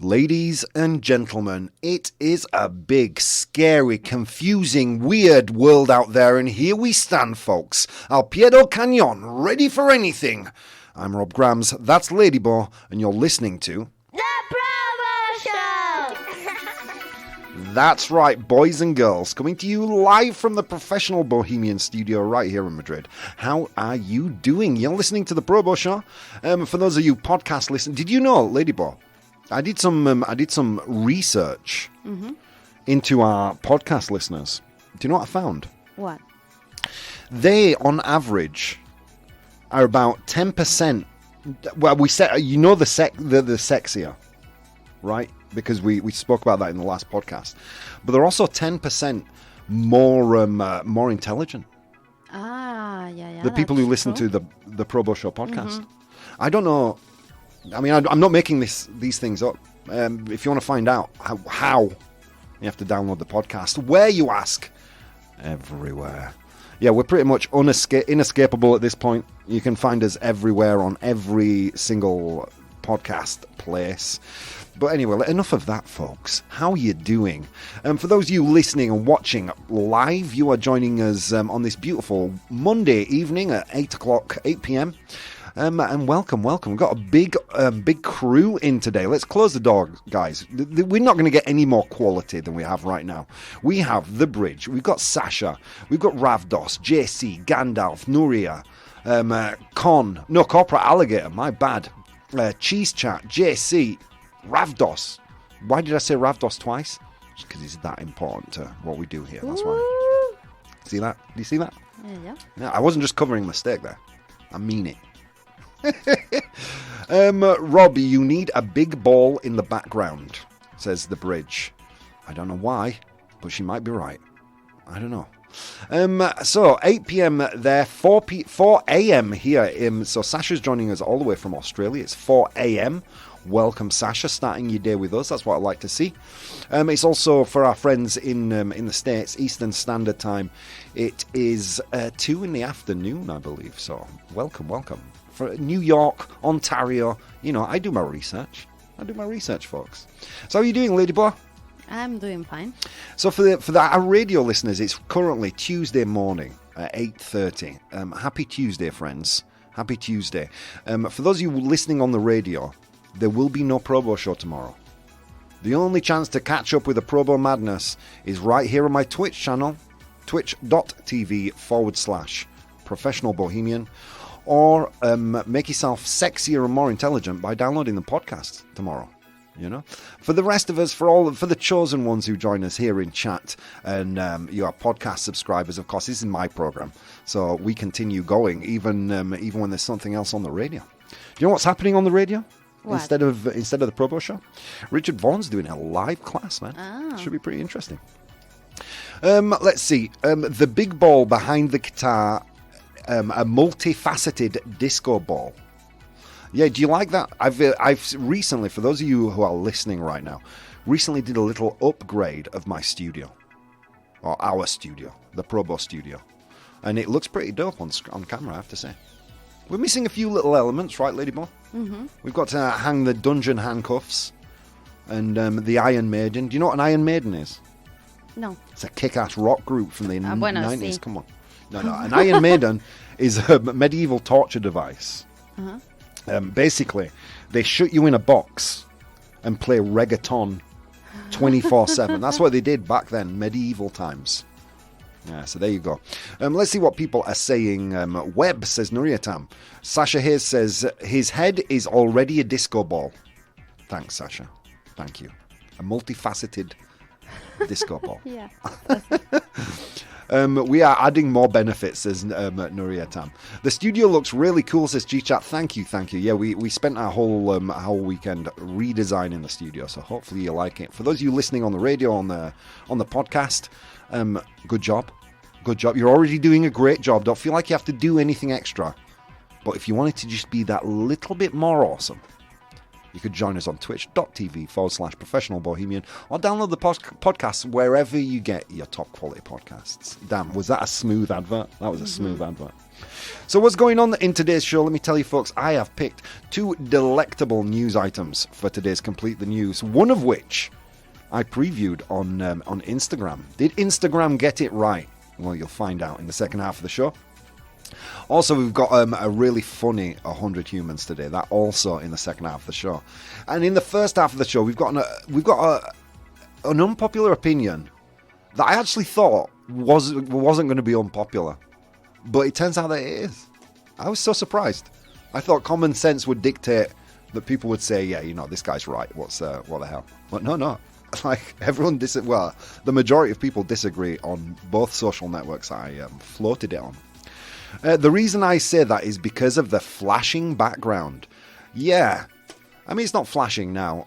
Ladies and gentlemen, it is a big, scary, confusing, weird world out there, and here we stand, folks, al pie del cañón, ready for anything. I'm Rob Grams, that's Ladybo, and you're listening to... The Promo Show! That's right, boys and girls, coming to you live from the Professional Bohemian studio right here in Madrid. How are you doing? You're listening to The Promo Show. For those of you podcast listeners, did you know, Ladybo, I did some research into our podcast listeners. Do you know what I found? What? They, on average, are about 10%. Well, we said the sexier, right? Because we spoke about that in the last podcast. But they're also 10% more intelligent. Yeah. The people who listen to the Probo Show podcast. I don't know. I mean, I'm not making these things up. If you want to find out how, you have to download the podcast. Where, you ask? Everywhere. Yeah, we're pretty much inescapable at this point. You can find us everywhere on every single podcast place. But anyway, enough of that, folks. How are you doing? For those of you listening and watching live, you are joining us on this beautiful Monday evening at 8 p.m. And welcome. We've got a big crew in today. Let's close the door, guys. We're not going to get any more quality than we have right now. We have The Bridge. We've got Sasha. We've got Ravdos, JC, Gandalf, Nuria, Corporate Alligator, my bad. Cheese Chat, JC, Ravdos. Why did I say Ravdos twice? Just because it's that important to what we do here. That's why. See that? Do you see that? Yeah, I wasn't just covering a mistake there. I mean it. Rob, you need a big ball in the background, says The Bridge. I don't know why, but she might be right. I don't know. So 8 p.m. there, 4 a.m. here. So Sasha's joining us all the way from Australia. It's 4 a.m. Welcome, Sasha, starting your day with us. That's what I like to see. It's also for our friends in the States, Eastern Standard Time. It is 2 in the afternoon, I believe. So welcome. For New York, Ontario, I do my research. Folks. So how are you doing, Ladyboy? I'm doing fine. So for our radio listeners, it's currently Tuesday morning at 8:30. Happy Tuesday, friends. Happy Tuesday. For those of you listening on the radio, there will be no Probo Show tomorrow. The only chance to catch up with the Probo Madness is right here on my Twitch channel, twitch.tv/Professional Bohemian. Or make yourself sexier and more intelligent by downloading the podcast tomorrow. For the rest of us, for the chosen ones who join us here in chat, and you are podcast subscribers, of course, this is my program, so we continue going even when there's something else on the radio. Do you know what's happening on the radio? What? Instead of the Probo Show, Richard Vaughan's doing a live class, man. Oh. Should be pretty interesting. Let's see. The big ball behind the guitar. A multifaceted disco ball. Yeah, do you like that? I've recently, for those of you who are listening right now, recently did a little upgrade of my studio, or our studio, the Probo studio, and it looks pretty dope on camera, I have to say. We're missing a few little elements, right, Ladybo? Mm-hmm. We've got to hang the dungeon handcuffs and the Iron Maiden. Do you know what an Iron Maiden is? No. It's a kick-ass rock group from the 90s. Sí. Come on. No. An Iron Maiden is a medieval torture device. Basically, they shut you in a box and play reggaeton 24/7. That's what they did back then, medieval times. Yeah, so there you go. Let's see what people are saying. Webb says Nuriatam. Sasha Hayes says his head is already a disco ball. Thanks, Sasha. Thank you. A multifaceted disco ball. Yeah. We are adding more benefits, says Nuria Tam. The studio looks really cool, says G-Chat. Thank you. Yeah, we spent our whole weekend redesigning the studio, so hopefully you like it. For those of you listening on the radio, on the podcast, good job. You're already doing a great job. Don't feel like you have to do anything extra. But if you wanted to just be that little bit more awesome, you could join us on twitch.tv/Professional Bohemian or download the podcast wherever you get your top quality podcasts. Damn, was that a smooth advert? That was a smooth advert. So what's going on in today's show? Let me tell you, folks, I have picked 2 delectable news items for today's Complete the News, one of which I previewed on Instagram. Did Instagram get it right? Well, you'll find out in the second half of the show. Also, we've got a really funny 100 Humans today. That also in the second half of the show. And in the first half of the show, we've got an unpopular opinion that I actually thought wasn't going to be unpopular. But it turns out that it is. I was so surprised. I thought common sense would dictate that people would say, yeah, this guy's right. What the hell? But no. Like, everyone the majority of people disagree on both social networks I floated it on. The reason I say that is because of the flashing background. Yeah. I mean, it's not flashing now.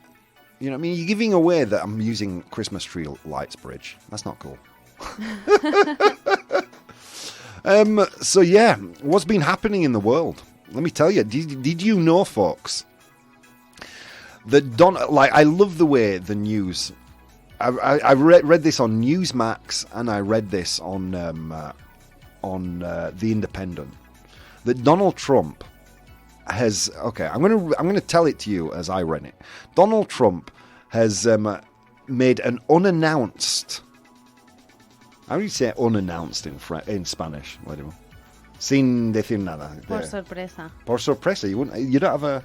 You know what I mean? You're giving away that I'm using Christmas tree lights, Bridge. That's not cool. So yeah, what's been happening in the world? Let me tell you. Did you know, folks, that I love the way the news. I read this on Newsmax and I read this on The Independent. That Donald Trump has. Okay, I'm gonna tell it to you as I read it. Donald Trump has made an unannounced. How do you say unannounced in Spanish? Sin decir nada. Por sorpresa. Por sorpresa. You don't have a...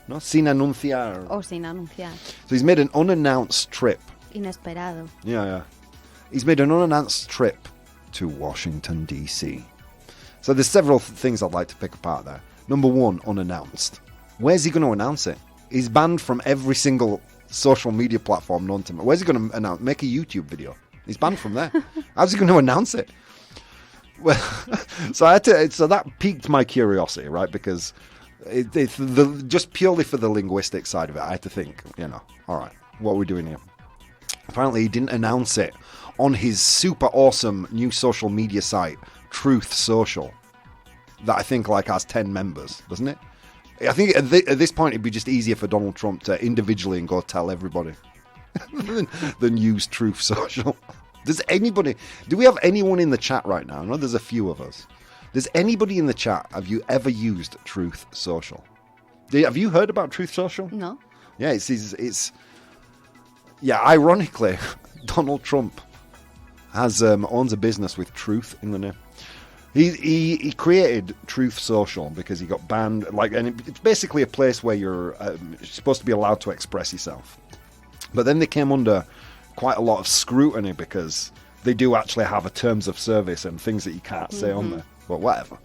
No? Sin anunciar. O sin anunciar. So he's made an unannounced trip. Inesperado. Yeah. He's made an unannounced trip to Washington, D.C. So there's several things I'd like to pick apart there. Number 1, unannounced. Where's he going to announce it? He's banned from every single social media platform known to him. Where's he going to announce? Make a YouTube video. He's banned from there. How's he going to announce it? Well, so that piqued my curiosity, right? Because just purely for the linguistic side of it, I had to think, all right, what are we doing here? Apparently, he didn't announce it on his super awesome new social media site, Truth Social, that I think has 10 members, doesn't it? I think at this point it'd be just easier for Donald Trump to individually and go tell everybody than use Truth Social. Do we have anyone in the chat right now? I know there's a few of us. Does anybody in the chat, have you ever used Truth Social? Have you heard about Truth Social? No. Yeah, ironically, Donald Trump owns a business with truth in the name. He created Truth Social because he got banned. And it's basically a place where you're supposed to be allowed to express yourself. But then they came under quite a lot of scrutiny because they do actually have a terms of service and things that you can't say on there. But whatever.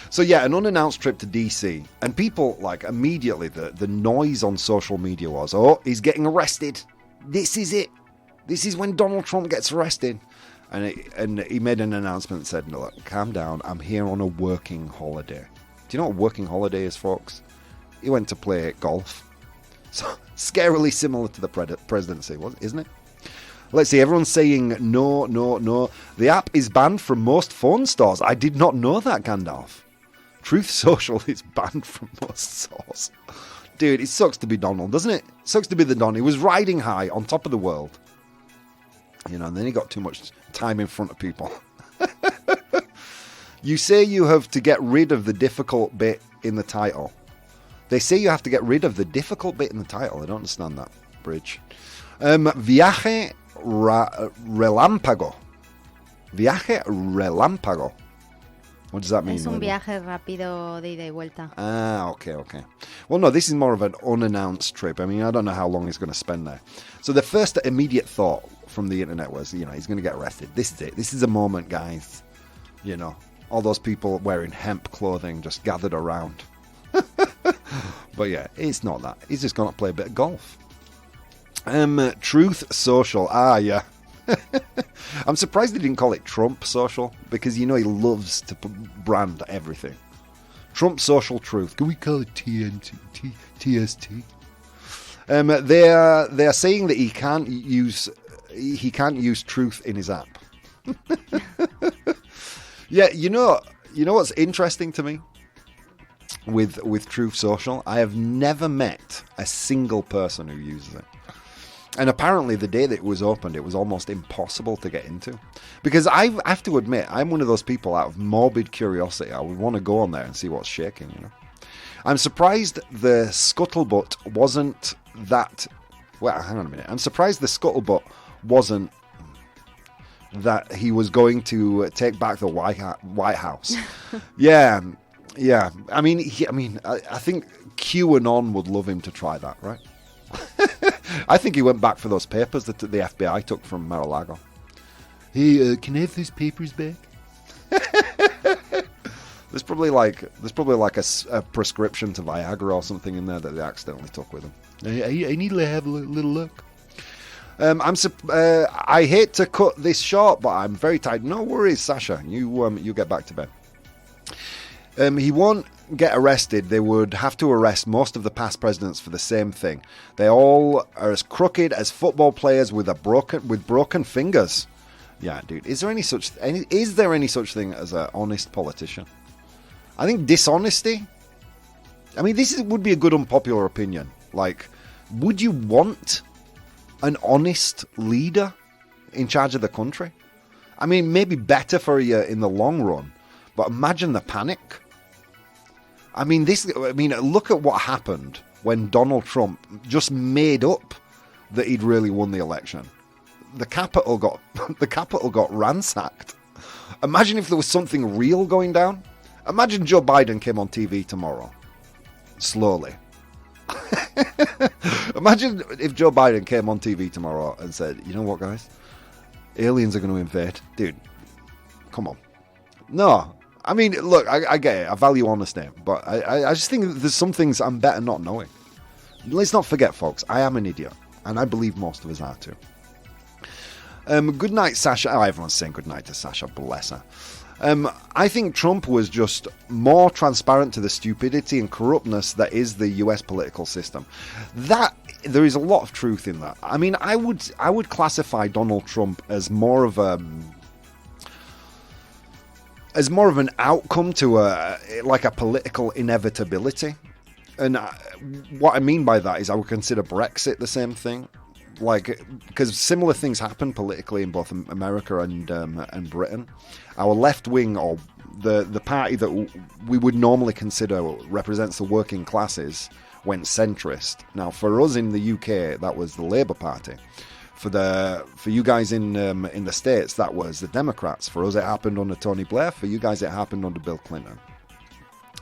So yeah, an unannounced trip to DC. And people, immediately, the noise on social media was, oh, he's getting arrested. This is it. This is when Donald Trump gets arrested. And he made an announcement that said, no, look, calm down. I'm here on a working holiday. Do you know what working holiday is, folks? He went to play golf. So, scarily similar to the presidency, isn't it? Let's see, everyone's saying no. The app is banned from most phone stores. I did not know that, Gandalf. Truth Social is banned from most stores. Dude, it sucks to be Donald, doesn't it? It sucks to be the Don. He was riding high on top of the world. And then he got too much time in front of people. You say you have to get rid of the difficult bit in the title. They say you have to get rid of the difficult bit in the title. I don't understand that, Bridge. Viaje relámpago. Viaje relámpago. What does that mean? Es un viaje rápido de ida y vuelta. Ah, okay. Well, no, this is more of an unannounced trip. I mean, I don't know how long he's going to spend there. So the first immediate thought from the internet was, he's going to get arrested. This is it. This is a moment, guys. All those people wearing hemp clothing just gathered around. But yeah, it's not that. He's just going to play a bit of golf. Truth Social. Ah, yeah. I'm surprised they didn't call it Trump Social, because he loves to brand everything. Trump Social Truth. Can we call it TST? They are saying that he can't use truth in his app. Yeah, you know what's interesting to me with Truth Social? I have never met a single person who uses it. And apparently the day that it was opened, it was almost impossible to get into. Because I have to admit, I'm one of those people out of morbid curiosity. I would want to go on there and see what's shaking, you know. I'm surprised the scuttlebutt wasn't that... Well, hang on a minute. I'm surprised the scuttlebutt wasn't that he was going to take back the White House. Yeah. I mean, I think QAnon would love him to try that, right? I think he went back for those papers that the FBI took from Mar-a-Lago. Hey, can I have those papers back? There's probably like a prescription to Viagra or something in there that they accidentally took with them. I need to have a little look. I hate to cut this short, but I'm very tired. No worries, Sasha. You get back to bed. He won't get arrested. They would have to arrest most of the past presidents for the same thing. They all are as crooked as football players with broken fingers. Yeah, dude. Is there any such thing as an honest politician? I think dishonesty. I mean, would be a good unpopular opinion. Like, would you want an honest leader in charge of the country? I mean, maybe better for you in the long run, but imagine the panic. I mean, look at what happened when Donald Trump just made up that he'd really won the election. The Capitol got ransacked. Imagine if there was something real going down. Imagine Joe Biden came on TV tomorrow. Slowly. Imagine if Joe Biden came on TV tomorrow and said, you know what, guys? Aliens are going to invade. Dude, come on. No. I mean, look, I get it. I value honesty. But I just think that there's some things I'm better not knowing. Let's not forget, folks, I am an idiot. And I believe most of us are too. Good night, Sasha. Oh, everyone's saying good night to Sasha. Bless her. I think Trump was just more transparent to the stupidity and corruptness that is the US political system. That there is a lot of truth in that. I mean, I would classify Donald Trump as more of an outcome to a political inevitability. And what I mean by that is I would consider Brexit the same thing. Like, because similar things happen politically in both America and Britain. Our left wing, or the party that we would normally consider represents the working classes, went centrist. Now, for us in the UK, that was the Labour Party. For you guys in the States, that was the Democrats. For us, it happened under Tony Blair. For you guys, it happened under Bill Clinton.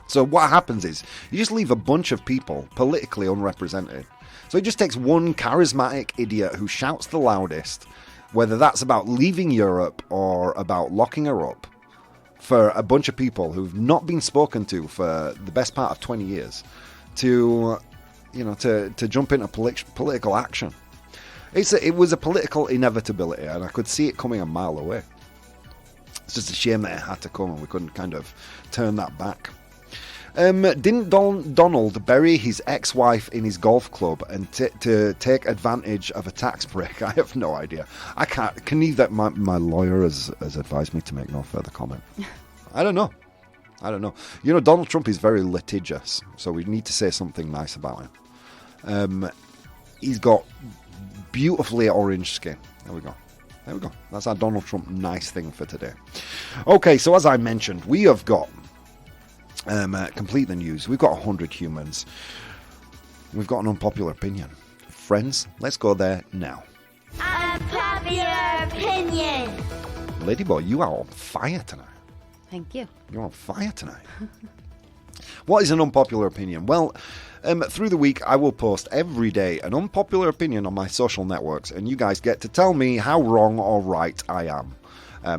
So what happens is you just leave a bunch of people politically unrepresented. So it just takes one charismatic idiot who shouts the loudest, whether that's about leaving Europe or about locking her up, for a bunch of people who've not been spoken to for the best part of 20 years to jump into political action. It was a political inevitability, and I could see it coming a mile away. It's just a shame that it had to come and we couldn't kind of turn that back. Didn't Donald bury his ex-wife in his golf club and to take advantage of a tax break? I have no idea. I can't. Can you that my lawyer has advised me to make no further comment. I don't know. You know, Donald Trump is very litigious, so we need to say something nice about him. He's got beautifully orange skin. There we go. That's our Donald Trump nice thing for today. Okay, so as I mentioned, we have got complete the news. We've got 100 humans. We've got an unpopular opinion. Friends, let's go there now. Unpopular opinion. Ladyboy, you are on fire tonight. Thank you. You're on fire tonight. What is an unpopular opinion? Well, through the week, I will post every day an unpopular opinion on my social networks, and you guys get to tell me how wrong or right I am.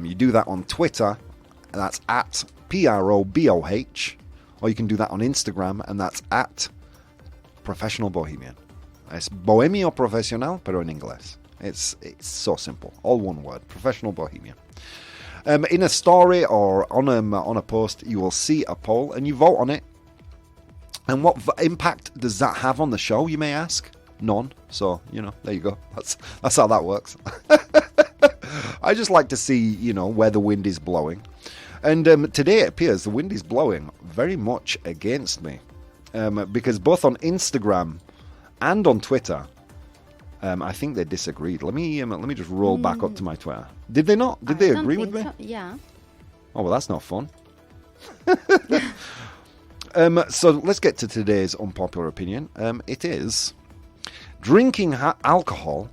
You do that on Twitter, and that's at PROBOH, or you can do that on Instagram, and that's at Professional Bohemian. It's Bohemio Profesional, pero en inglés. It's so simple. All one word. Professional Bohemian. In a story or on a post, you will see a poll, and you vote on it. And what impact does that have on the show, you may ask? None. So, there you go. That's how that works. I just like to see, where the wind is blowing. And today it appears the wind is blowing very much against me. Because both on Instagram and on Twitter, I think they disagreed. Let me just roll back up to my Twitter. Did they not? Did they I don't agree with think me? so. Yeah. Oh, well, that's not fun. So let's get to today's unpopular opinion. It is drinking alcohol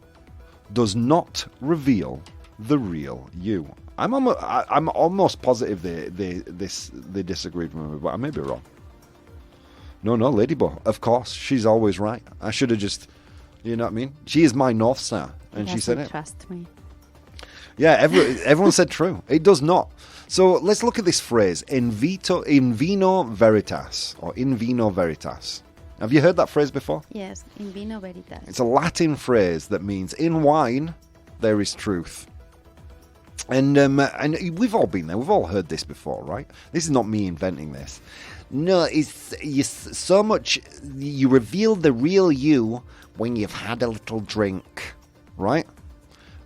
does not reveal the real you. I'm almost positive they disagreed with me, but I may be wrong. No, Ladybug. Of course, she's always right. I should have just, you know what I mean? She is my North Star, and she said it. Trust me. Yeah, everyone said true. It does not. So let's look at this phrase, in vino veritas, or in vino veritas. Have you heard that phrase before? Yes, in vino veritas. It's a Latin phrase that means in wine there is truth. And we've all been there. We've all heard this before, right? This is not me inventing this. No, it's so much you reveal the real you when you've had a little drink, right?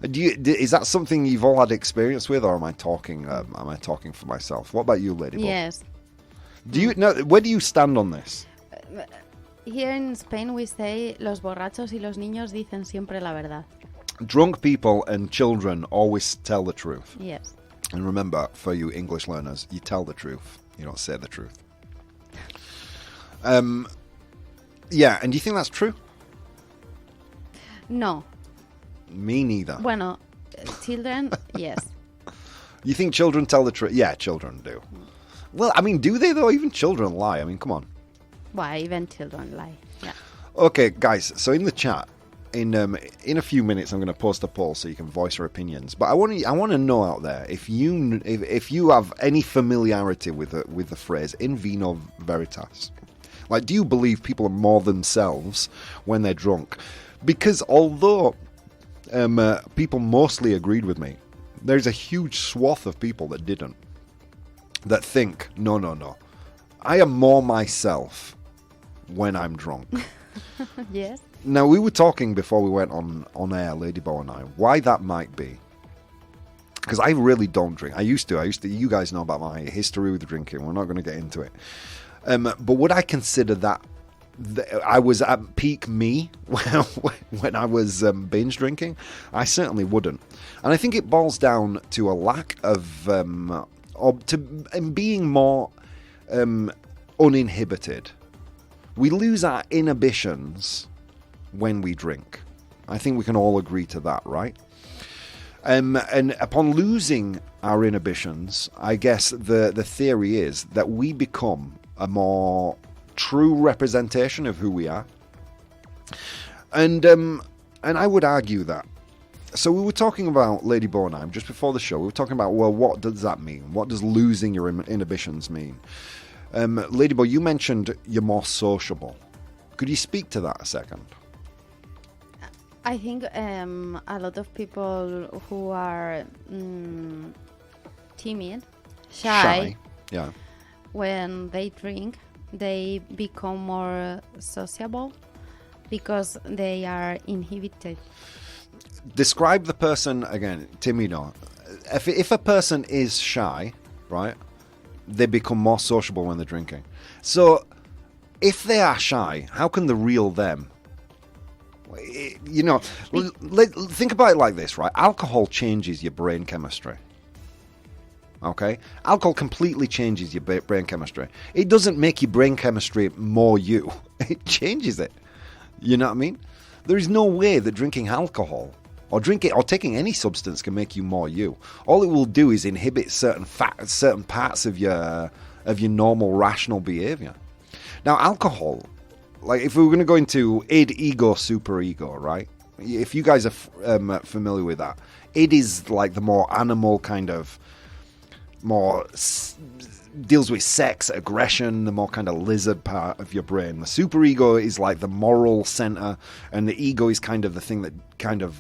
Is that something you've all had experience with, or am I talking for myself? What about you, Ladybug? Yes. Where do you stand on this? Here in Spain we say los borrachos y los niños dicen siempre la verdad. Drunk people and children always tell the truth. Yes. And remember, for you English learners, you tell the truth. You don't say the truth. Yeah, and do you think that's true? No. Me neither. Bueno, children, yes. You think children tell the truth? Yeah, children do. Well, I mean, do they though? Even children lie. I mean, come on. Why, even children lie. Yeah. Okay, guys. So in the chat, in a few minutes, I'm going to post a poll so you can voice your opinions. But I want to know out there if you have any familiarity with the phrase in vino veritas. Like, do you believe people are more themselves when they're drunk? Because although people mostly agreed with me, there's a huge swath of people that didn't. That think, no. I am more myself when I'm drunk. Yes. Now, we were talking before we went on air, Ladybug and I, why that might be. Because I really don't drink. I used to. You guys know about my history with drinking. We're not going to get into it. But would I consider that I was at peak me when I was binge drinking? I certainly wouldn't. And I think it boils down to a lack of being more uninhibited. We lose our inhibitions when we drink. I think we can all agree to that, right? And upon losing our inhibitions, I guess the theory is that we become a more true representation of who we are. And I would argue that. So we were talking about Lady Bonheim just before the show. We were talking about, well, what does that mean? What does losing your inhibitions mean? Ladybug, you mentioned you're more sociable. Could you speak to that a second? I think a lot of people who are timid, shy, yeah, when they drink, they become more sociable because they are inhibited. Describe the person again, Timino. If a person is shy, right, they become more sociable when they're drinking. So, if they are shy, how can the real them? You know, think about it like this, right? Alcohol changes your brain chemistry. Okay? Alcohol completely changes your brain chemistry. It doesn't make your brain chemistry more you. It changes it. You know what I mean? There is no way that drinking alcohol or taking any substance can make you more you. All it will do is inhibit certain parts of your normal rational behavior. Now, alcohol, like if we were going to go into id, ego, superego, right? If you guys are familiar with that, id is like the more animal kind of, more deals with sex, aggression, the more kind of lizard part of your brain. The superego is like the moral center, and the ego is kind of the thing that kind of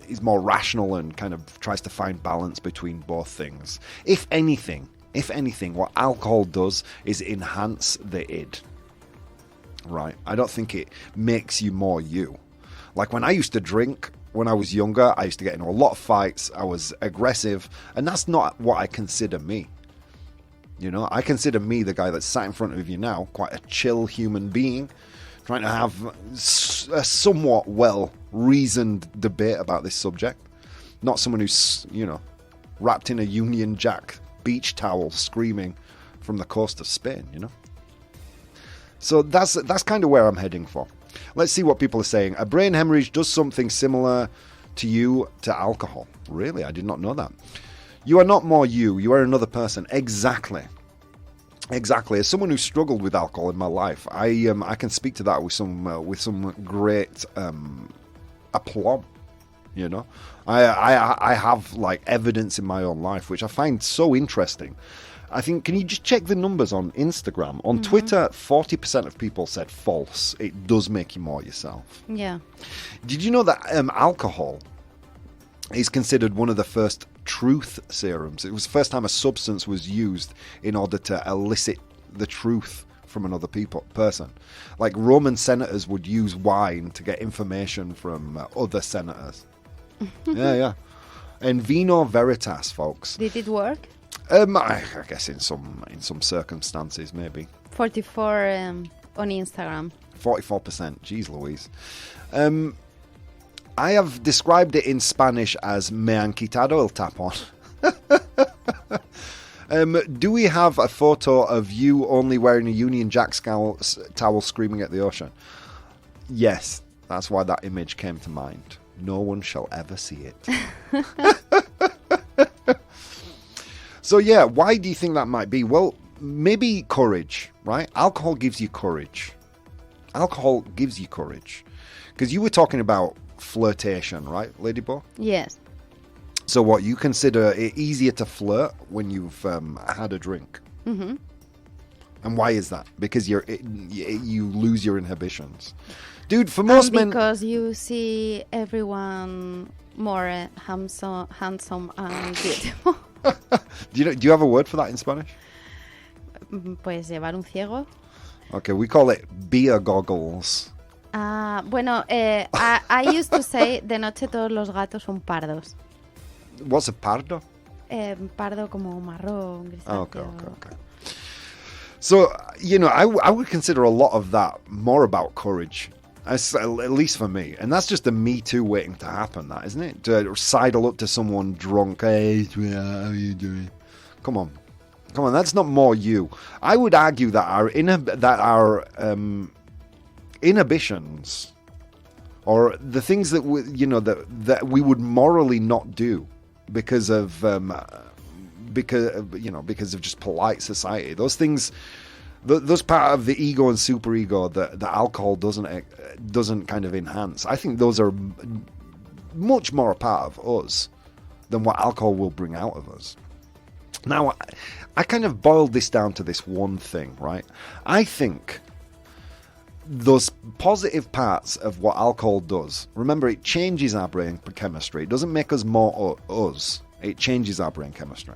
is more rational and kind of tries to find balance between both things. If anything, what alcohol does is enhance the id. Right? I don't think it makes you more you. Like when I used to drink when I was younger, I used to get into a lot of fights. I was aggressive, and that's not what I consider me. You know, I consider me, the guy that's sat in front of you now, quite a chill human being. trying to have a somewhat well-reasoned debate about this subject. Not someone who's, wrapped in a Union Jack beach towel screaming from the coast of Spain, So that's kind of where I'm heading for. Let's see what people are saying. A brain hemorrhage does something similar to you to alcohol. Really? I did not know that. You are not more you. You are another person. Exactly. As someone who struggled with alcohol in my life, I can speak to that with some great aplomb. I have like evidence in my own life, which I find so interesting. I think, can you just check the numbers on Instagram? On Twitter, 40% of people said false. It does make you more yourself. Yeah. Did you know that alcohol is considered one of the first truth serums? It was the first time a substance was used in order to elicit the truth from another person. Like Roman senators would use wine to get information from other senators. Yeah. And vino veritas, folks. Did it work? I guess in some circumstances, maybe. 44 on Instagram. 44%. Jeez Louise. I have described it in Spanish as me han quitado el tapón. Do we have a photo of you only wearing a Union Jack towel screaming at the ocean? Yes, that's why that image came to mind. No one shall ever see it. So yeah, why do you think that might be? Well, maybe courage, right? Alcohol gives you courage. Because you were talking about flirtation, right, Lady Bo? Yes. So what, you consider it easier to flirt when you've had a drink? Mm-hmm. And why is that? Because you lose your inhibitions. Dude, for most men... Because you see everyone more handsome and beautiful. Do you have a word for that in Spanish? Pues llevar un ciego. Okay, we call it beer goggles. Bueno, I used to say, de noche todos los gatos son pardos. What's a pardo? Pardo como marrón, grisáceo. Okay. So, I would consider a lot of that more about courage. At least for me. And that's just a Me Too waiting to happen, that, isn't it? To sidle up to someone drunk. Hey, how are you doing? Come on, that's not more you. I would argue that our inhibitions, or the things that we would morally not do because of just polite society. Those things, those part of the ego and superego that alcohol doesn't kind of enhance. I think those are much more a part of us than what alcohol will bring out of us. Now, I kind of boiled this down to this one thing, right? I think those positive parts of what alcohol does, remember, it changes our brain chemistry. It doesn't make us more us. It changes our brain chemistry.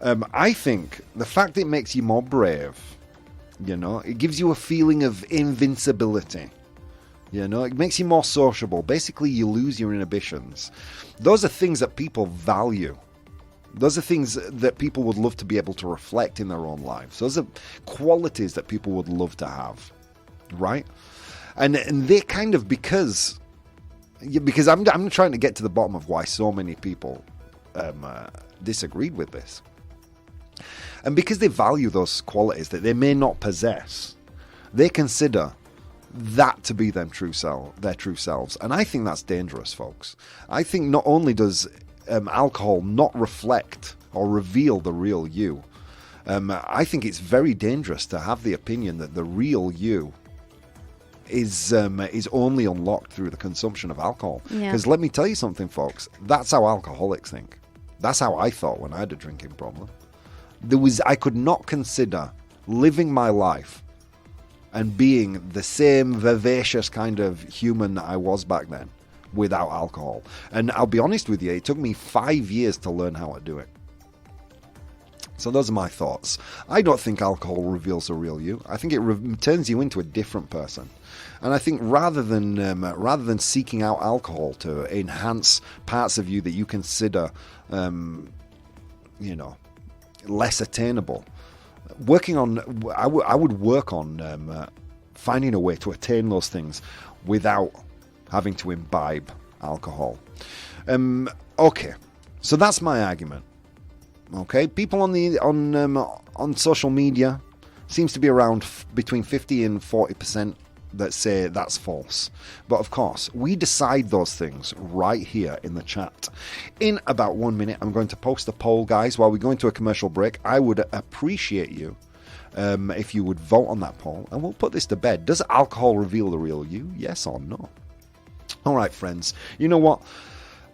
I think the fact that it makes you more brave, it gives you a feeling of invincibility. It makes you more sociable. Basically, you lose your inhibitions. Those are things that people value. Those are things that people would love to be able to reflect in their own lives. Those are qualities that people would love to have, right? And they kind of, because I'm trying to get to the bottom of why so many people disagreed with this. And because they value those qualities that they may not possess, they consider that to be their true selves. And I think that's dangerous, folks. I think not only does alcohol not reflect or reveal the real you, I think it's very dangerous to have the opinion that the real you is only unlocked through the consumption of alcohol. Because let me tell you something, folks, that's how alcoholics think. That's how I thought when I had a drinking problem. I could not consider living my life and being the same vivacious kind of human that I was back then without alcohol. And I'll be honest with you, it took me 5 years to learn how to do it. So those are my thoughts. I don't think alcohol reveals the real you. I think it turns you into a different person. And I think rather than seeking out alcohol to enhance parts of you that you consider, less attainable, I would work on finding a way to attain those things without having to imbibe alcohol. Okay, so that's my argument. Okay, people on social media seems to be around between 50 and 40% that say that's false. But of course, we decide those things right here in the chat. In about 1 minute, I'm going to post a poll, guys, while we go into a commercial break. I would appreciate you if you would vote on that poll, and we'll put this to bed. Does alcohol reveal the real you? Yes or no? All right, friends. You know what?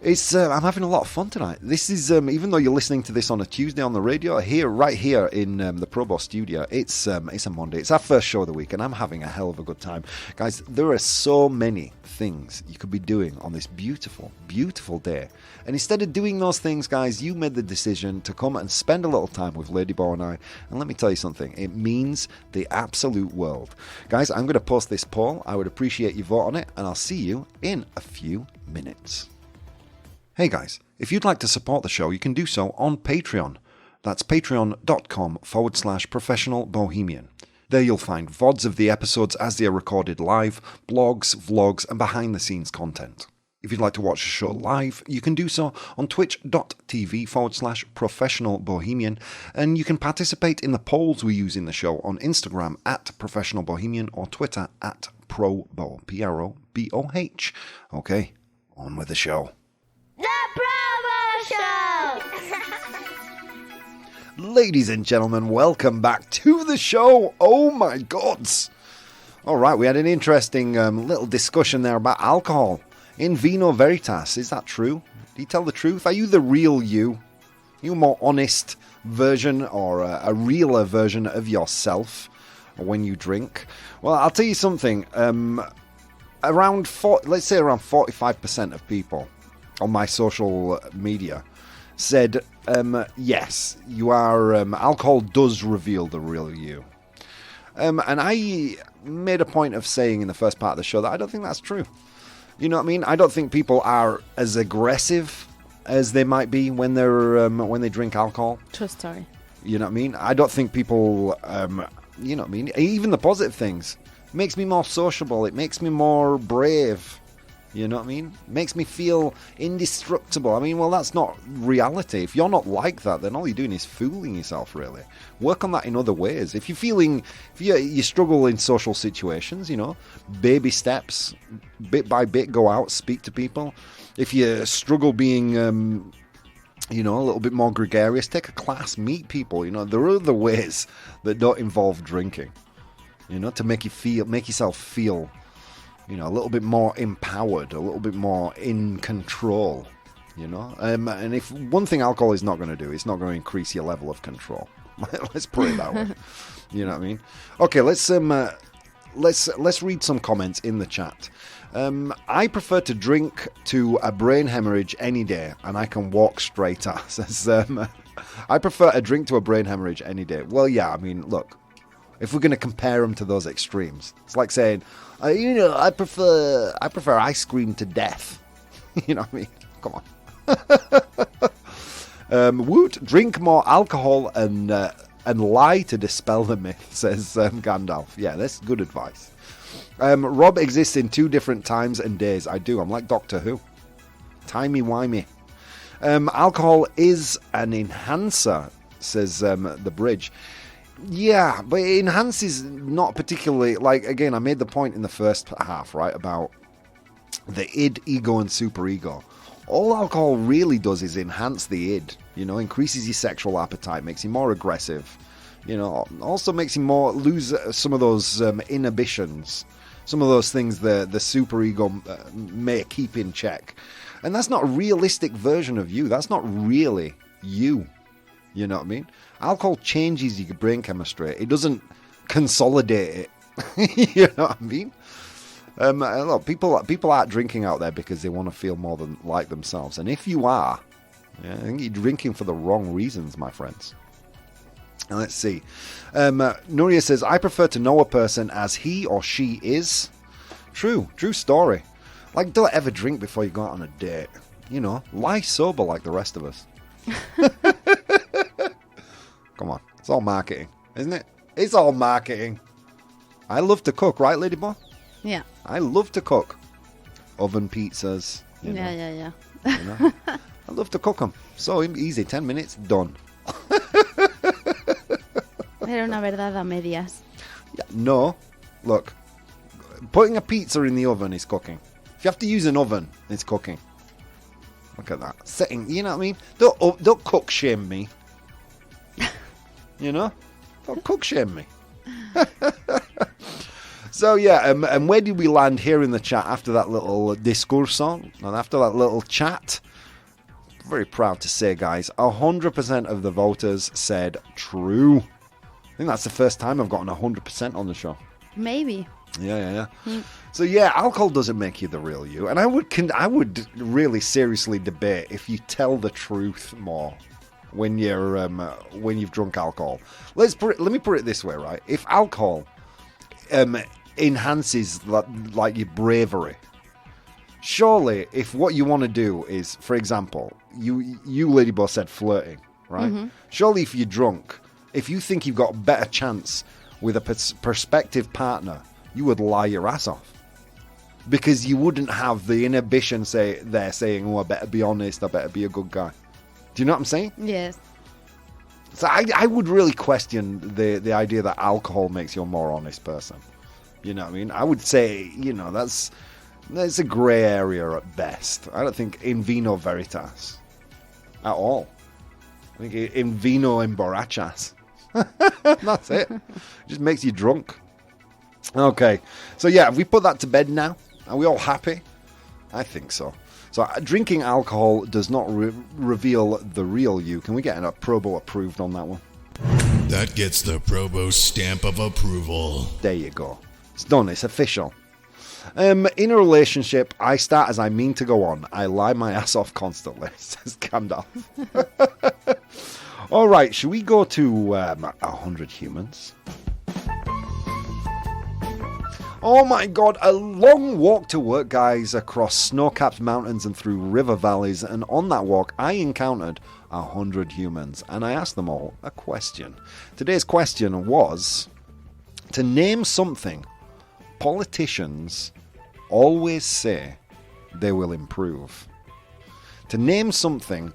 I'm having a lot of fun tonight. This is, even though you're listening to this on a Tuesday on the radio, right here in the Probo studio, it's a Monday. It's our first show of the week, and I'm having a hell of a good time. Guys, there are so many things you could be doing on this beautiful, beautiful day. And instead of doing those things, guys, you made the decision to come and spend a little time with Ladybo and I. And let me tell you something. It means the absolute world. Guys, I'm going to post this poll. I would appreciate you vote on it, and I'll see you in a few minutes. Hey guys, if you'd like to support the show, you can do so on Patreon. That's patreon.com/professional bohemian. There you'll find VODs of the episodes as they are recorded live, blogs, vlogs, and behind the scenes content. If you'd like to watch the show live, you can do so on twitch.tv/professional bohemian, and you can participate in the polls we use in the show on Instagram @professional bohemian or Twitter @probo, PROBOH. Okay, on with the show. The Probo Show! Ladies and gentlemen, welcome back to the show. Oh my gods. All right, we had an interesting little discussion there about alcohol in vino veritas. Is that true? Do you tell the truth? Are you the real you? Are you a more honest version or a realer version of yourself when you drink? Well, I'll tell you something. Let's say around 45% of people on my social media said, yes, you are, alcohol does reveal the real you. And I made a point of saying in the first part of the show that I don't think that's true. You know what I mean? I don't think people are as aggressive as they might be when they drink alcohol. True story. You know what I mean? I don't think people, you know what I mean? Even the positive things. It makes me more sociable. It makes me more brave. You know what I mean? Makes me feel indestructible. I mean, well, that's not reality. If you're not like that, then all you're doing is fooling yourself, really. Work on that in other ways. If you struggle in social situations, you know, baby steps, bit by bit, go out, speak to people. If you struggle being, you know, a little bit more gregarious, take a class, meet people. You know, there are other ways that don't involve drinking, you know, to make yourself feel, you know, a little bit more empowered, a little bit more in control, you know. And if one thing alcohol is not going to do, it's not going to increase your level of control. Let's put it that way. You know what I mean? Okay, let's read some comments in the chat. I prefer to drink to a brain hemorrhage any day, and I can walk straighter. Says I prefer a drink to a brain hemorrhage any day. Well, yeah, I mean, look. If we're going to compare them to those extremes, it's like saying, you know, I prefer ice cream to death. You know what I mean? Come on. Woot, drink more alcohol and lie to dispel the myth, says Gandalf. Yeah, that's good advice. Rob exists in 2 different times and days. I do. I'm like Doctor Who. Timey-wimey. Alcohol is an enhancer, says the Bridge. Yeah, but it enhances not particularly, like, again, I made the point in the first half, right, about the id, ego, and superego. All alcohol really does is enhance the id, you know, increases your sexual appetite, makes you more aggressive, you know, also makes you lose some of those inhibitions, some of those things the superego may keep in check. And that's not a realistic version of you. That's not really you. You know what I mean? Alcohol changes your brain chemistry. It doesn't consolidate it. You know what I mean? Look, people aren't drinking out there because they want to feel more than like themselves. And if you are, I think you're drinking for the wrong reasons, my friends. And let's see. Nuria says, I prefer to know a person as he or she is. True story. Like, don't ever drink before you go out on a date. You know, lie sober like the rest of us. Come on, it's all marketing, isn't it? It's all marketing. I love to cook, right, Lady Boy? Yeah. I love to cook. Oven pizzas. You know, Yeah. you know. I love to cook them. So easy, 10 minutes, done. Era una verdad a medias. Yeah, no, look, putting a pizza in the oven is cooking. If you have to use an oven, it's cooking. Look at that. Setting, you know what I mean? Don't cook shame me. You know? Don't cook shame me. So yeah, and where did we land here in the chat after that little discurso and after that little chat? Very proud to say, guys, 100% of the voters said true. I think that's the first time I've gotten 100% on the show. Maybe. Yeah. So yeah, alcohol doesn't make you the real you, and I would really seriously debate if you tell the truth more when you've drunk alcohol. Let me put it this way, right? If alcohol enhances like your bravery, surely if what you want to do is, for example, you Lady Boss said flirting, right? Mm-hmm. Surely if you're drunk, if you think you've got a better chance with a prospective partner, you would lie your ass off. Because you wouldn't have the inhibition saying, oh, I better be honest, I better be a good guy. Do you know what I'm saying? Yes. So I would really question the idea that alcohol makes you a more honest person. You know what I mean? I would say, you know, that's a grey area at best. I don't think in vino veritas at all. I think in vino emborrachas. That's it. It just makes you drunk. Okay. So yeah, have we put that to bed now? Are we all happy? I think so. So drinking alcohol does not reveal the real you. Can we get a Probo approved on that one? That gets the Probo stamp of approval. There you go. It's done. It's official. In a relationship, I start as I mean to go on. I lie my ass off constantly, says Gandalf. All right, should we go to 100 humans? Oh my god, a long walk to work, guys, across snow-capped mountains and through river valleys, and on that walk I encountered 100 humans, and I asked them all a question. Today's question was to name something politicians always say they will improve. To name something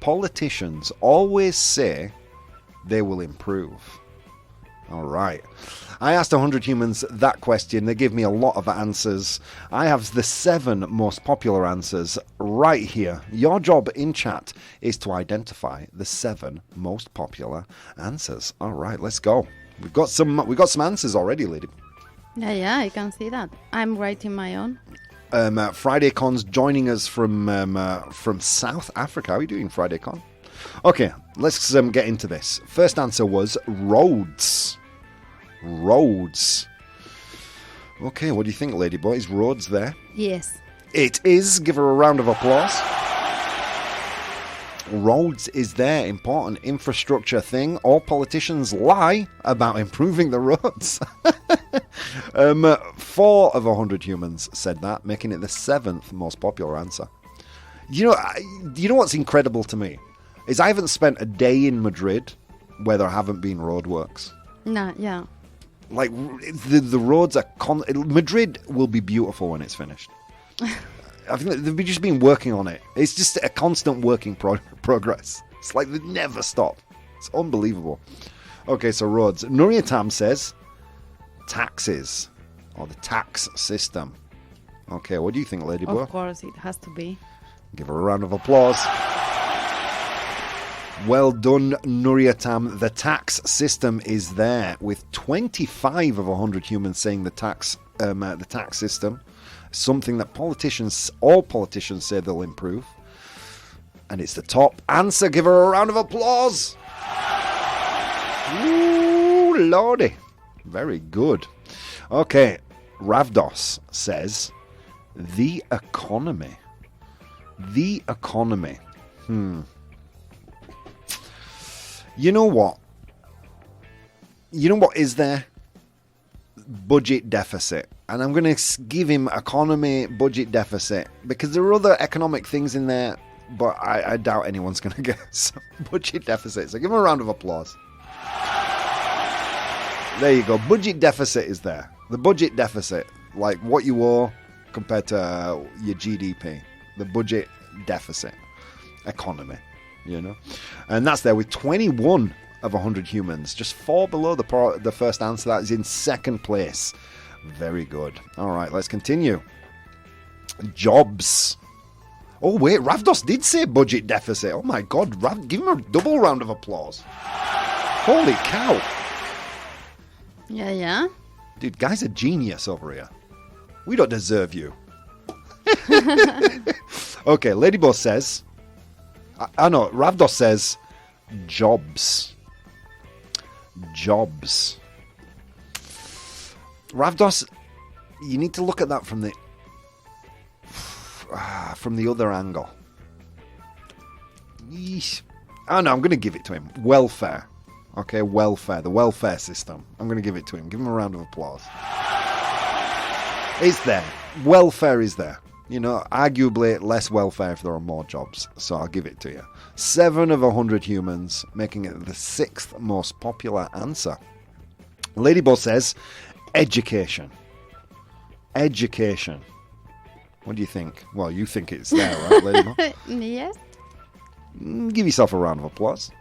politicians always say they will improve. All right. I asked 100 humans that question. They gave me a lot of answers. I have the 7 most popular answers right here. Your job in chat is to identify the 7 most popular answers. All right, let's go. We've got some answers already, lady. Yeah, I can see that. I'm writing my own. Friday Con's joining us from South Africa. How are you doing, Friday Con? Okay, let's get into this. First answer was roads. Roads. Okay, what do you think, lady boy? Is roads there? Yes. It is. Give her a round of applause. Roads is there. Important infrastructure thing. All politicians lie about improving the roads. 4 of 100 humans said that, making it the 7th most popular answer. You know what's incredible to me? Is I haven't spent a day in Madrid where there haven't been roadworks. No, yeah. Like, the roads are... Madrid will be beautiful when it's finished. I think they've just been working on it. It's just a constant working progress. It's like they never stop. It's unbelievable. Okay, so roads. Nuria Tam says taxes, or the tax system. Okay, what do you think, Ladybug? Of course, it has to be. Give her a round of applause. Well done, Nuria Tam. The tax system is there, with 25 of 100 humans saying the tax system, something that all politicians say they'll improve. And it's the top answer. Give her a round of applause. Ooh, lordy. Very good. Okay, Ravdos says, the economy. The economy. You know what? You know what is there? Budget deficit. And I'm going to give him economy, budget deficit, because there are other economic things in there, but I doubt anyone's going to guess. Budget deficit. So give him a round of applause. There you go. Budget deficit is there. The budget deficit, like what you owe compared to your GDP. The budget deficit. Economy, you know. And that's there with 21 of 100 humans. Just 4 below the first answer. That is in second place. Very good. All right, let's continue. Jobs. Oh, wait, Ravdos did say budget deficit. Oh, my God. Give him a double round of applause. Holy cow. Yeah. Dude, guy's a genius over here. We don't deserve you. Okay, Ladyboss says... I know, Ravdos says jobs. Jobs. Ravdos, you need to look at that from the other angle. Yeesh. Oh no, I'm going to give it to him. Welfare. Okay, welfare. The welfare system. I'm going to give it to him. Give him a round of applause. It's there. Welfare is there. You know, arguably less welfare if there are more jobs. So I'll give it to you. 7 of 100 humans, making it the 6th most popular answer. Ladyball says, education. Education. What do you think? Well, you think it's there, right, Ladyball? Yes. Give yourself a round of applause.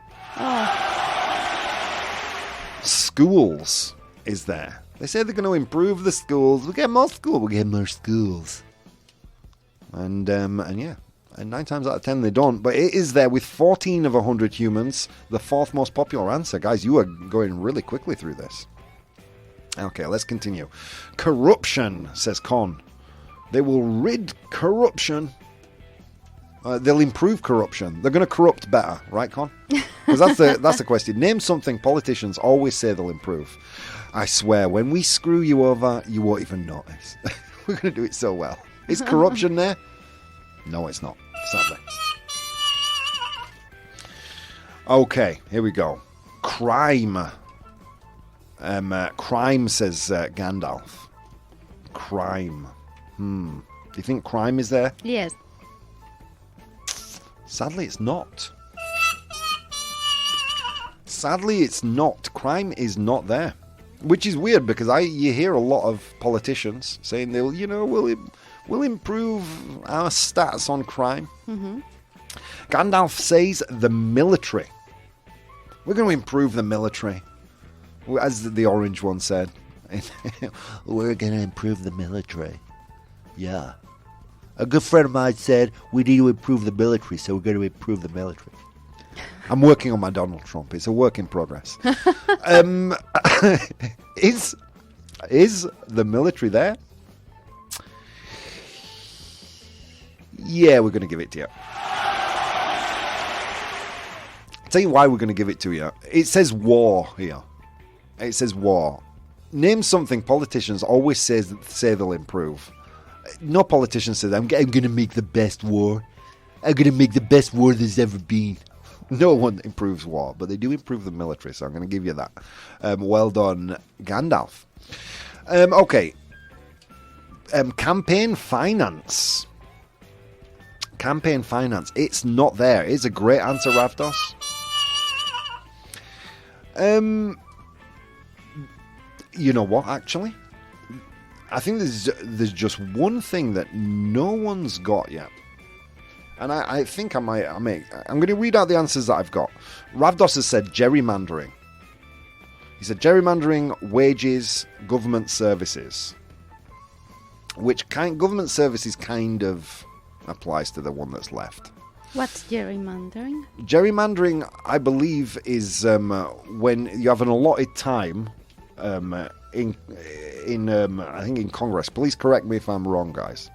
Schools is there. They say they're going to improve the schools. We'll get more schools. We'll get more schools. And yeah, and 9 times out of 10 they don't. But it is there with 14 of 100 humans, the 4th most popular answer. Guys, you are going really quickly through this. Okay, let's continue. Corruption, says Con. They will rid corruption. They'll improve corruption. They're going to corrupt better, right, Con? Because that's the question. Name something politicians always say they'll improve. I swear, when we screw you over, you won't even notice. We're going to do it so well. Is corruption there? No, it's not, sadly. Okay, here we go. Crime. Crime, says Gandalf. Crime. Do you think crime is there? Yes. Sadly, it's not. Sadly, it's not. Crime is not there. Which is weird because you hear a lot of politicians saying they'll, we'll improve our stats on crime. Mm-hmm. Gandalf says the military. We're going to improve the military. As the orange one said. We're going to improve the military. Yeah. A good friend of mine said, we need to improve the military, so we're going to improve the military. I'm working on my Donald Trump. It's a work in progress. Is the military there? Yeah, we're going to give it to you. I'll tell you why we're going to give it to you. It says war here. It says war. Name something politicians always say they'll improve. No politician says, I'm going to make the best war. I'm going to make the best war there's ever been. No one improves war, but they do improve the military, so I'm going to give you that. Well done, Gandalf. Okay. Campaign finance. Campaign finance. It's not there. It's a great answer, Ravdos. You know what, actually? I think there's just one thing that no one's got yet. And I think I'm going to read out the answers that I've got. Ravdos has said gerrymandering. He said gerrymandering, wages, government services. Which government services kind of applies to the one that's left. What's gerrymandering? Gerrymandering, I believe, is when you have an allotted time in I think in Congress. Please correct me if I'm wrong, guys.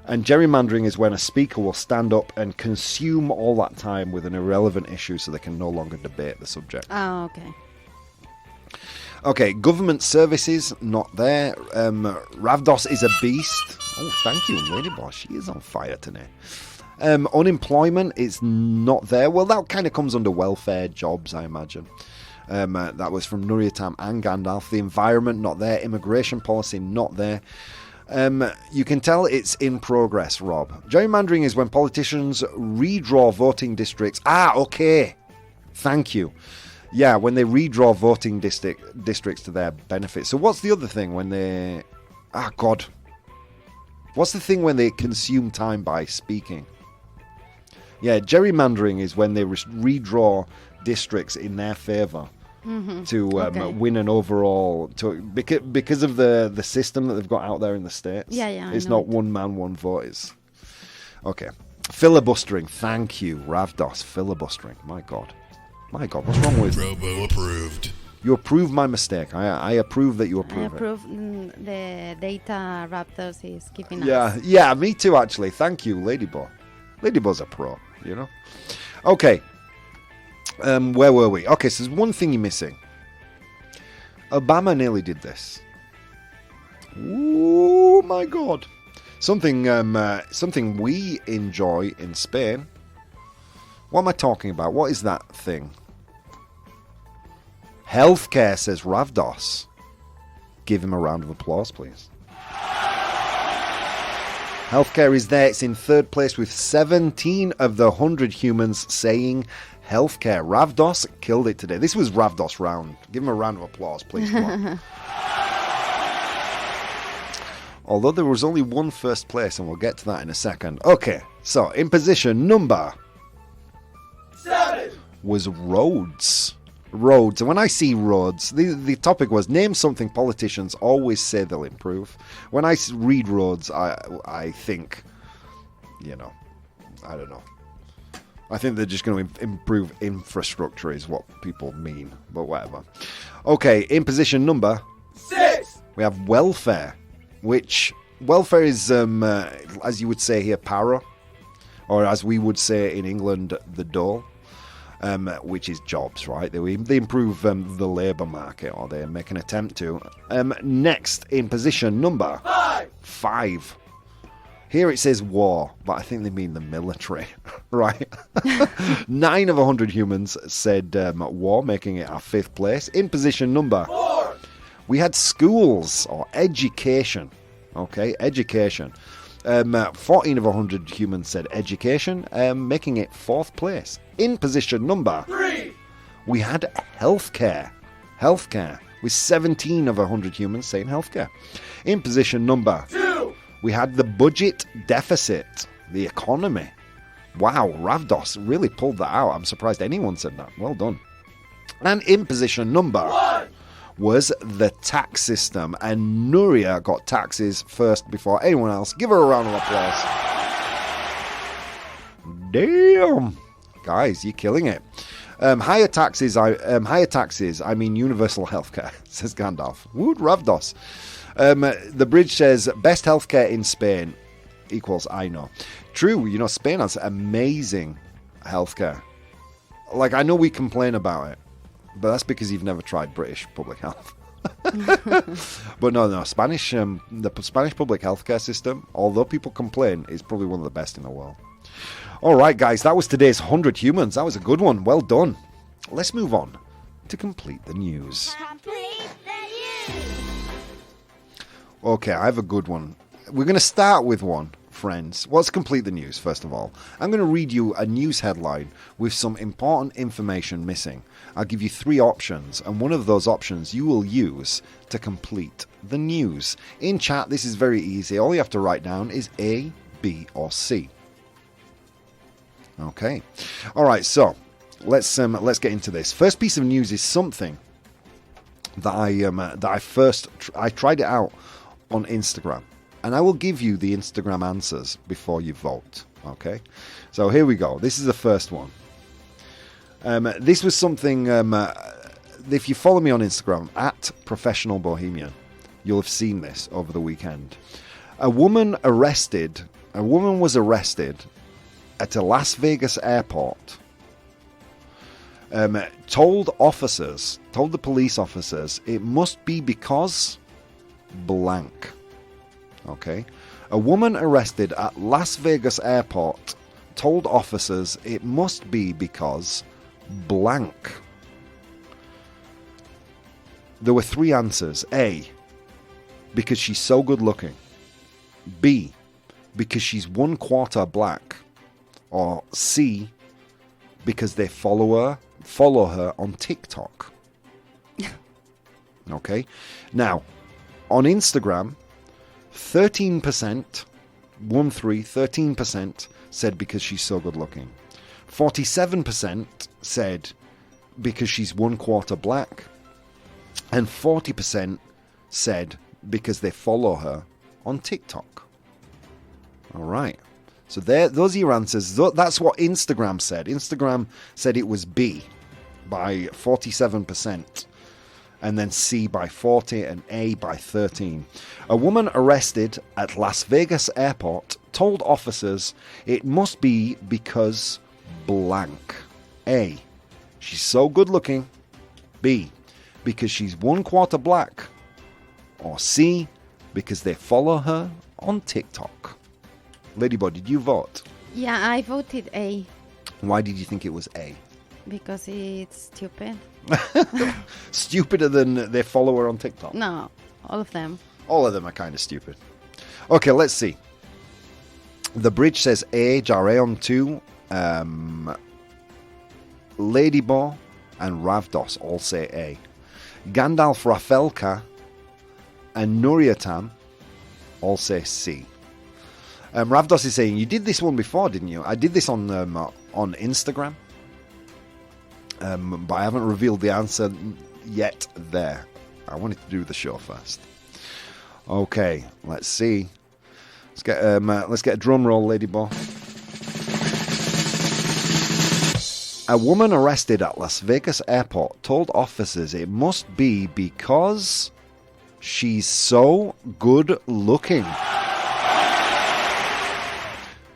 And gerrymandering is when a speaker will stand up and consume all that time with an irrelevant issue so they can no longer debate the subject. Oh, okay. Okay, government services, not there. Ravdos is a beast. Oh, thank you, Lady Boss. She is on fire today. Unemployment is not there. Well, that kind of comes under welfare, jobs, I imagine. That was from Nuryatam and Gandalf. The environment, not there. Immigration policy, not there. You can tell it's in progress, Rob. Gerrymandering is when politicians redraw voting districts. Ah, okay. Thank you. Yeah, when they redraw voting districts to their benefit. So what's the other thing when they... Ah, God. What's the thing when they consume time by speaking? Yeah, gerrymandering is when they redraw districts in their favour to win an overall... because of the system that they've got out there in the States. Yeah, it's I know not one man, one vote. It's... Okay. Filibustering. Thank you, Ravdos. Filibustering. My God, what's wrong with... Robo approved. You approve my mistake. I approve that you approve I it. approve the data Raptors is keeping us. Yeah, me too, actually. Thank you, Ladybug. Ladybug's a pro, you know? Okay. Where were we? Okay, so there's one thing you're missing. Obama nearly did this. Oh, my God. Something we enjoy in Spain. What am I talking about? What is that thing? Healthcare, says Ravdos. Give him a round of applause, please. Healthcare is there. It's in third place with 17 of the 100 humans saying healthcare. Ravdos killed it today. This was Ravdos round. Give him a round of applause, please. Come on. Although there was only one first place, and we'll get to that in a second. Okay, so in position number 7 was roads. Roads. And when I see roads, the topic was name something politicians always say they'll improve. When I read roads, I think, I don't know. I think they're just going to improve infrastructure is what people mean, but whatever. Okay, in position number 6, we have welfare, which welfare is, as you would say here, para, or as we would say in England, the dole. Which is jobs, right? They improve the labour market, or they make an attempt to. Next, in position number 5. Here it says war, but I think they mean the military, right? 9 of 100 humans said war, making it our 5th place. In position number 4, we had schools, or education. Okay, education. 14 of 100 humans said education, making it 4th place. In position number 3, we had healthcare. Healthcare, with 17 of 100 humans saying healthcare. In position number 2, we had the budget deficit, the economy. Wow, Ravdos really pulled that out. I'm surprised anyone said that. Well done. And in position number 1 was the tax system, and Nuria got taxes first before anyone else. Give her a round of applause. Damn, guys, you're killing it. Higher taxes. I mean universal healthcare, says Gandalf. Wood Ravdos. The bridge says best healthcare in Spain equals I know. True, Spain has amazing healthcare. Like, I know we complain about it, but that's because you've never tried British public health. But no, Spanish, the Spanish public healthcare system, although people complain, is probably one of the best in the world. All right, guys, that was today's 100 humans. That was a good one. Well done. Let's move on to complete the news. Complete the news. Okay, I have a good one. We're going to start with one, friends. Let's complete the news, first of all. I'm going to read you a news headline with some important information missing. I'll give you 3 options, and one of those options you will use to complete the news. In chat, this is very easy. All you have to write down is A, B, or C. Okay. All right, so let's get into this. First piece of news is something that I tried it out on Instagram, and I will give you the Instagram answers before you vote. Okay, so here we go. This is the first one. This was something. If you follow me on Instagram at Professional Bohemian, you'll have seen this over the weekend. A woman was arrested at a Las Vegas airport. Told the police officers, it must be because blank. Okay, a woman arrested at Las Vegas airport told officers it must be because blank. There were 3 answers. A, because she's so good looking. B, because she's 1/4 black. Or C, because they follow her follow her on TikTok. Okay. Now, on Instagram, 13% said because she's so good looking. 47% said because she's 1/4 black. And 40% said because they follow her on TikTok. All right. So those are your answers. That's what Instagram said. Instagram said it was B by 47%. And then C by 40 and A by 13. A woman arrested at Las Vegas airport told officers it must be because blank. A, she's so good looking. B, because she's 1/4 black. Or C, because they follow her on TikTok. Ladybug, did you vote? Yeah, I voted A Why did you think it was A? because it's stupid. Stupider than their follower on TikTok. No, all of them. All of them are kind of stupid. Okay, let's see. The bridge says A, Jaraeon 2, Ladyball, and Ravdos all say A. Gandalf Rafelka and Nuriatam all say C. Ravdos is saying, you did this one before, didn't you? I did this on Instagram. But I haven't revealed the answer yet there. I wanted to do the show first. Okay, let's see. Let's get a drum roll, Ladyball. A woman arrested at Las Vegas airport told officers it must be because she's so good looking.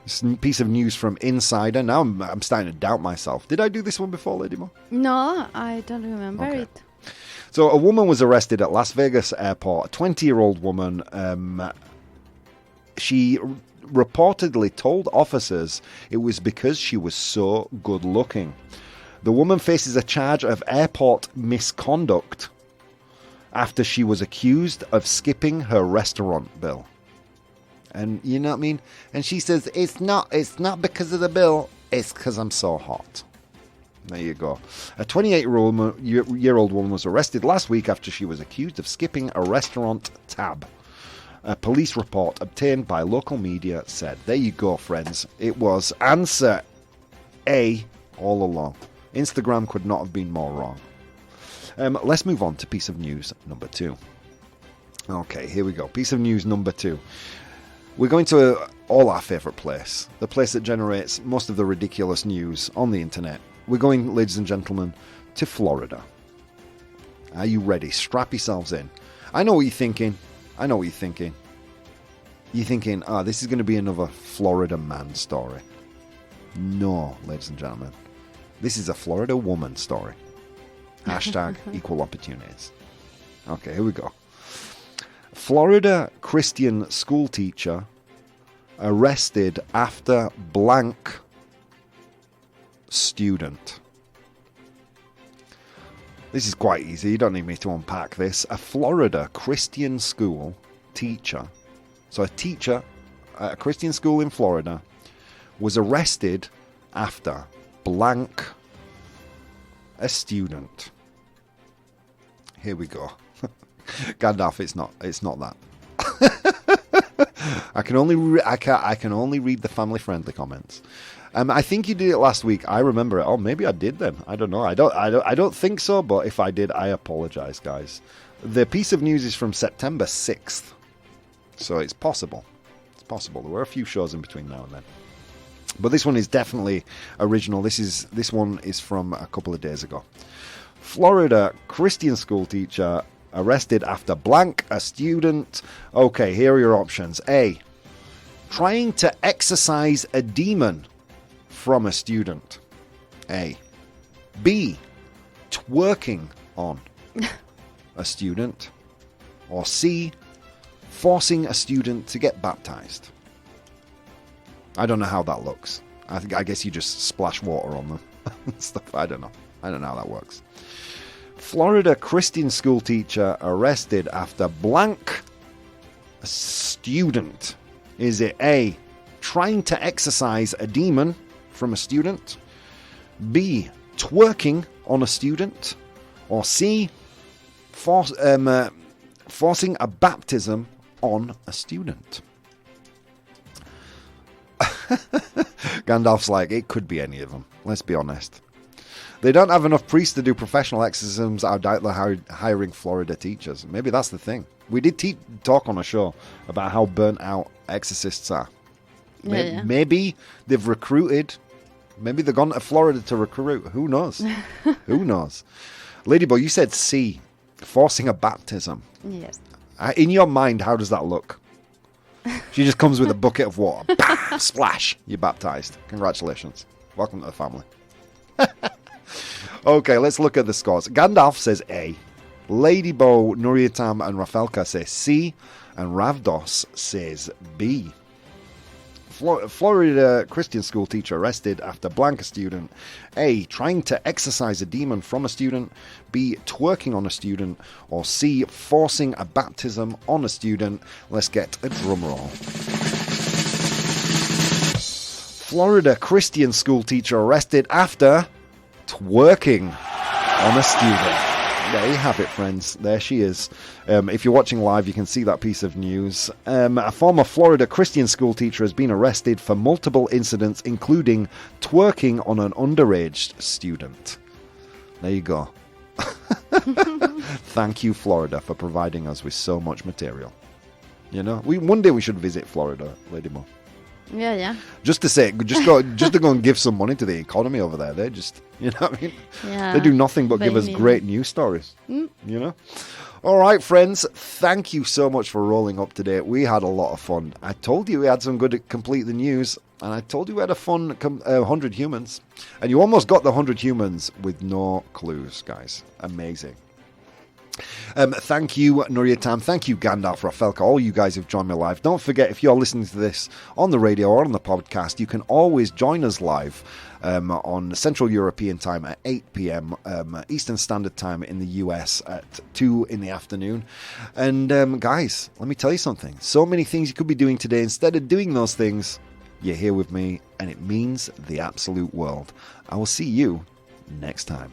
This piece of news from Insider. Now I'm starting to doubt myself. Did I do this one before, Ladybug? No, I don't remember it. So a woman was arrested at Las Vegas airport. A 20-year-old woman. She reportedly told officers it was because she was so good looking. The woman faces a charge of airport misconduct after she was accused of skipping her restaurant bill. And you know what I mean? And she says, it's not because of the bill, it's because I'm so hot. There you go. A 28-year-old woman was arrested last week after she was accused of skipping a restaurant tab. A police report obtained by local media said, there you go, friends. It was answer A all along. Instagram could not have been more wrong. Let's move on to piece of news number 2. Okay, here we go. Piece of news number 2. We're going to all our favourite place, the place that generates most of the ridiculous news on the internet. We're going, ladies and gentlemen, to Florida. Are you ready? Strap yourselves in. I know what you're thinking. You're thinking, this is going to be another Florida man story. No, ladies and gentlemen. This is a Florida woman story. Hashtag equal opportunities. Okay, here we go. Florida Christian school teacher arrested after blank student. This is quite easy. You don't need me to unpack this. A Florida Christian school teacher, so a teacher at a Christian school in Florida, was arrested after blank a student. Here we go. Gandalf, it's not that. I can only read the family friendly comments. I think you did it last week. I remember it. Oh, maybe I did then. I don't know. I don't think so. But if I did, I apologize, guys. The piece of news is from September 6th, so it's possible. It's possible. There were a few shows in between now and then, but this one is definitely original. This one is from a couple of days ago. Florida Christian school teacher arrested after blank a student. Okay, here are your options. A, trying to exorcise a demon from a student. A. B, twerking on a student. Or C, forcing a student to get baptized. I don't know how that looks. I guess you just splash water on them. Stuff. I don't know how that works. Florida Christian school teacher arrested after blank a student. Is it A, trying to exorcise a demon from a student? B, twerking on a student, or C, forcing a baptism on a student? Gandalf's like, it could be any of them. Let's be honest. They don't have enough priests to do professional exorcisms. I doubt they're hiring Florida teachers. Maybe that's the thing. We did talk on a show about how burnt out exorcists are. Yeah. Maybe they've recruited. Maybe they've gone to Florida to recruit. Who knows? Who knows? Ladyboy, you said C, forcing a baptism. Yes. In your mind, how does that look? She just comes with a bucket of water. Bam! Splash! You're baptized. Congratulations. Welcome to the family. Okay, let's look at the scores. Gandalf says A. Ladybo, Nuryatam, and Rafelka say C. And Ravdos says B. Florida Christian school teacher arrested after blank a student. A. Trying to exorcise a demon from a student. B. Twerking on a student. Or C. Forcing a baptism on a student. Let's get a drum roll. Florida Christian school teacher arrested after twerking on a student. There you have it, friends. There she is. If you're watching live, you can see that piece of news. A former Florida Christian school teacher has been arrested for multiple incidents, including twerking on an underage student. There you go. Thank you, Florida, for providing us with so much material. You know, one day we should visit Florida, Lady Mo. Yeah. Just to go and give some money to the economy over there. They just, you know what I mean? Yeah. They do nothing but give us great news stories. You know? All right, friends. Thank you so much for rolling up today. We had a lot of fun. I told you we had some good Complete the News. And I told you we had a fun 100 humans. And you almost got the 100 humans with no clues, guys. Amazing. Thank you, Nuryatam. Thank you, Gandalf, Rafelka, all you guys who've joined me live. Don't forget, if you're listening to this on the radio or on the podcast, you can always join us live on Central European time at 8 p.m. Eastern Standard Time in the US at 2 in the afternoon. And guys, let me tell you something. So many things you could be doing today. Instead of doing those things, you're here with me, and it means the absolute world. I will see you next time.